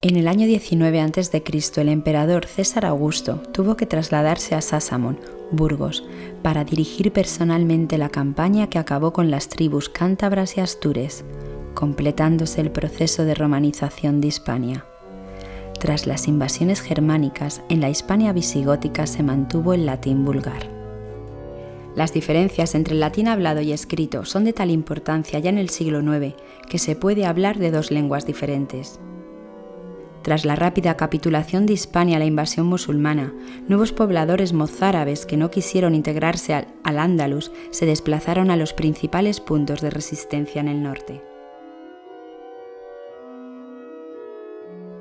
En el año 19 a.C., el emperador César Augusto tuvo que trasladarse a Sasamón, Burgos, para dirigir personalmente la campaña que acabó con las tribus cántabras y astures, completándose el proceso de romanización de Hispania. Tras las invasiones germánicas, en la Hispania visigótica se mantuvo el latín vulgar. Las diferencias entre el latín hablado y escrito son de tal importancia ya en el siglo IX que se puede hablar de dos lenguas diferentes. Tras la rápida capitulación de Hispania a la invasión musulmana, nuevos pobladores mozárabes que no quisieron integrarse al Al-Ándalus se desplazaron a los principales puntos de resistencia en el norte.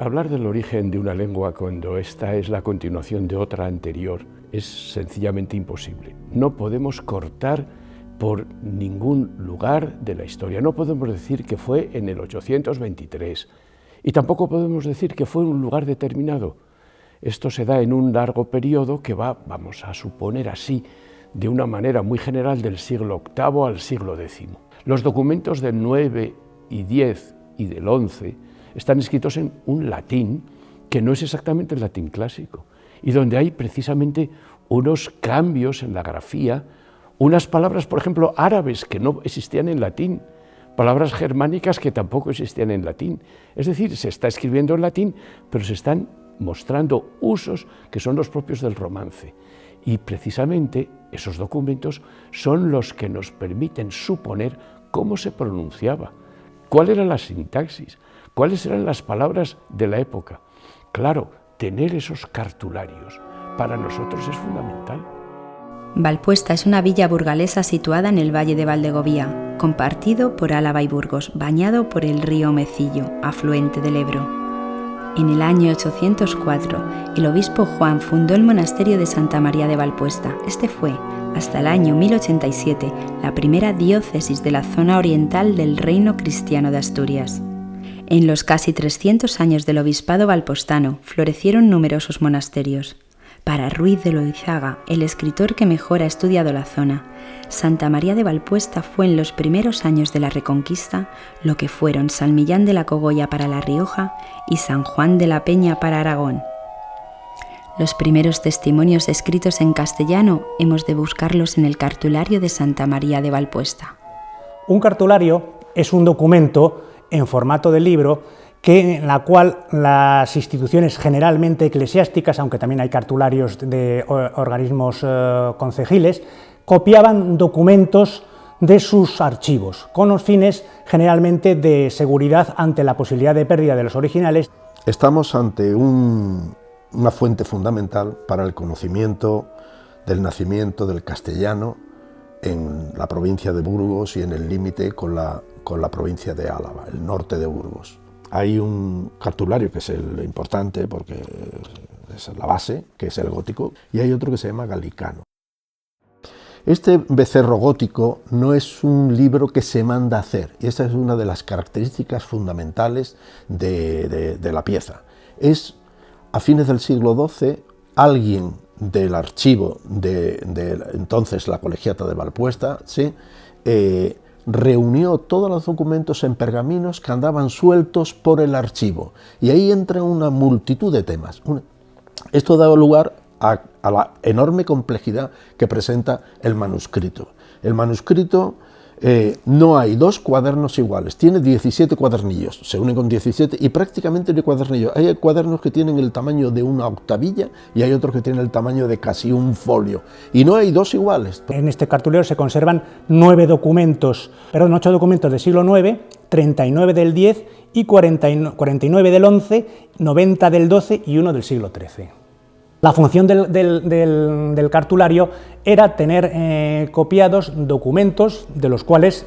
Hablar del origen de una lengua cuando esta es la continuación de otra anterior es sencillamente imposible. No podemos cortar por ningún lugar de la historia. No podemos decir que fue en el 823 y tampoco podemos decir que fue en un lugar determinado. Esto se da en un largo periodo que va, vamos a suponer así, de una manera muy general del siglo VIII al siglo X. Los documentos del 9 y 10 y del 11 están escritos en un latín que no es exactamente el latín clásico y donde hay precisamente unos cambios en la grafía, unas palabras, por ejemplo, árabes que no existían en latín, palabras germánicas que tampoco existían en latín. Es decir, se está escribiendo en latín, pero se están mostrando usos que son los propios del romance. Y precisamente esos documentos son los que nos permiten suponer cómo se pronunciaba, cuál era la sintaxis, cuáles eran las palabras de la época. Claro, tener esos cartularios para nosotros es fundamental. Valpuesta es una villa burgalesa situada en el valle de Valdegovía, compartido por Álava y Burgos, bañado por el río Mecillo, afluente del Ebro. En el año 804, el obispo Juan fundó el monasterio de Santa María de Valpuesta. Este fue, hasta el año 1087, la primera diócesis de la zona oriental del Reino Cristiano de Asturias. En los casi 300 años del obispado valpostano florecieron numerosos monasterios. Para Ruiz de Loizaga, el escritor que mejor ha estudiado la zona, Santa María de Valpuesta fue en los primeros años de la Reconquista lo que fueron San Millán de la Cogolla para La Rioja y San Juan de la Peña para Aragón. Los primeros testimonios escritos en castellano hemos de buscarlos en el cartulario de Santa María de Valpuesta. Un cartulario es un documento en formato de libro en la cual las instituciones generalmente eclesiásticas, aunque también hay cartularios de organismos concejiles, copiaban documentos de sus archivos, con los fines generalmente de seguridad ante la posibilidad de pérdida de los originales. Estamos ante una fuente fundamental para el conocimiento del nacimiento del castellano en la provincia de Burgos y en el límite con la provincia de Álava, el norte de Burgos. Hay un cartulario que es el importante porque es la base, que es el gótico, y hay otro que se llama galicano. Este becerro gótico no es un libro que se manda a hacer, y esa es una de las características fundamentales de la pieza. Es, a fines del siglo XII, alguien del archivo de entonces la Colegiata de Valpuesta, ¿sí? Reunió todos los documentos en pergaminos que andaban sueltos por el archivo, y ahí entra una multitud de temas. Esto da lugar a la enorme complejidad que presenta el manuscrito. El manuscrito no hay dos cuadernos iguales, tiene 17 cuadernillos, se unen con 17 y prácticamente no hay cuadernillos. Hay cuadernos que tienen el tamaño de una octavilla y hay otros que tienen el tamaño de casi un folio, y no hay dos iguales. En este cartulero se conservan 8 documentos del siglo IX, 39 del X y 49 del XI, 90 del XII y uno del siglo XIII. La función del cartulario era tener copiados documentos de los cuales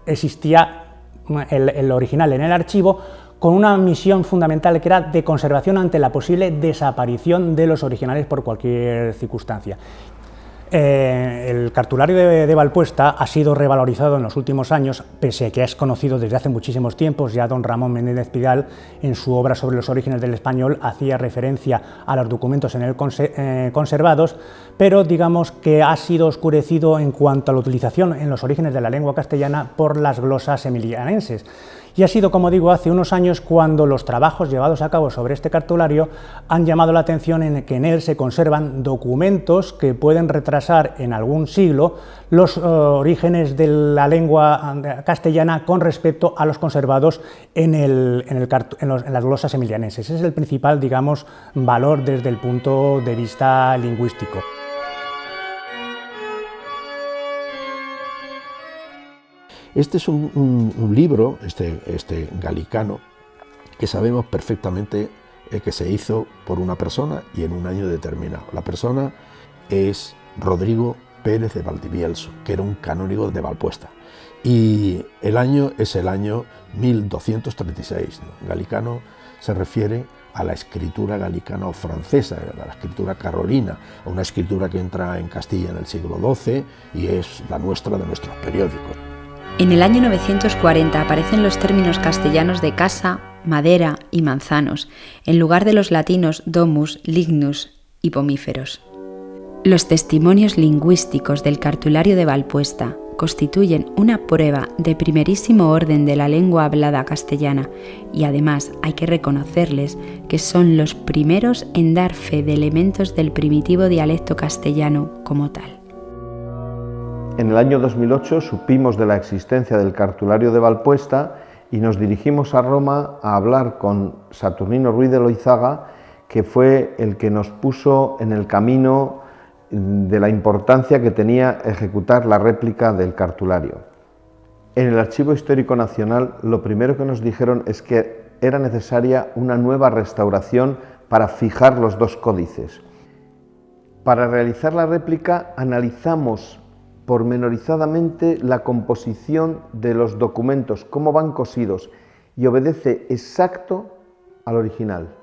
existía el original en el archivo, con una misión fundamental que era de conservación ante la posible desaparición de los originales por cualquier circunstancia. El cartulario de Valpuesta ha sido revalorizado en los últimos años, pese a que es conocido desde hace muchísimos tiempos. Ya don Ramón Menéndez Pidal, en su obra sobre los orígenes del español, hacía referencia a los documentos en él conservados, pero digamos que ha sido oscurecido en cuanto a la utilización en los orígenes de la lengua castellana por las glosas emilianenses. Y ha sido, como digo, hace unos años cuando los trabajos llevados a cabo sobre este cartulario han llamado la atención en que en él se conservan documentos que pueden retrasar en algún siglo los orígenes de la lengua castellana con respecto a los conservados en las glosas emilianenses. Ese es el principal, digamos, valor desde el punto de vista lingüístico. Este es un libro, este galicano, que sabemos perfectamente que se hizo por una persona y en un año determinado. La persona es Rodrigo Pérez de Valdivielso, que era un canónigo de Valpuesta. Y el año es el año 1236. ¿no? Galicano se refiere a la escritura galicana o francesa, a la escritura carolina, a una escritura que entra en Castilla en el siglo XII y es la nuestra de nuestros periódicos. En el año 940 aparecen los términos castellanos de casa, madera y manzanos, en lugar de los latinos domus, lignus y pomíferos. Los testimonios lingüísticos del cartulario de Valpuesta constituyen una prueba de primerísimo orden de la lengua hablada castellana y además hay que reconocerles que son los primeros en dar fe de elementos del primitivo dialecto castellano como tal. En el año 2008 supimos de la existencia del cartulario de Valpuesta y nos dirigimos a Roma a hablar con Saturnino Ruiz de Loizaga, que fue el que nos puso en el camino de la importancia que tenía ejecutar la réplica del cartulario. En el Archivo Histórico Nacional lo primero que nos dijeron es que era necesaria una nueva restauración para fijar los dos códices. Para realizar la réplica analizamos pormenorizadamente la composición de los documentos, cómo van cosidos, y obedece exacto al original.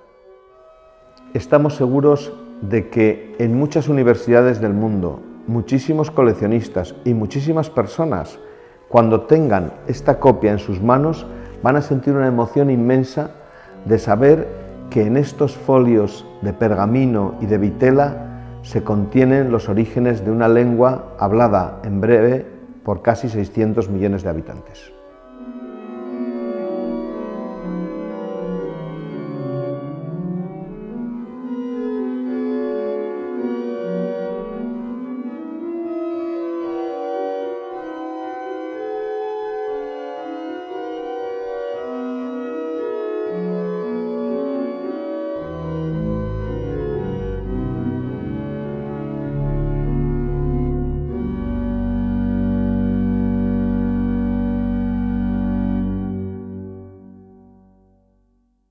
Estamos seguros de que en muchas universidades del mundo, muchísimos coleccionistas y muchísimas personas, cuando tengan esta copia en sus manos, van a sentir una emoción inmensa de saber que en estos folios de pergamino y de vitela se contienen los orígenes de una lengua hablada en breve por casi 600 millones de habitantes.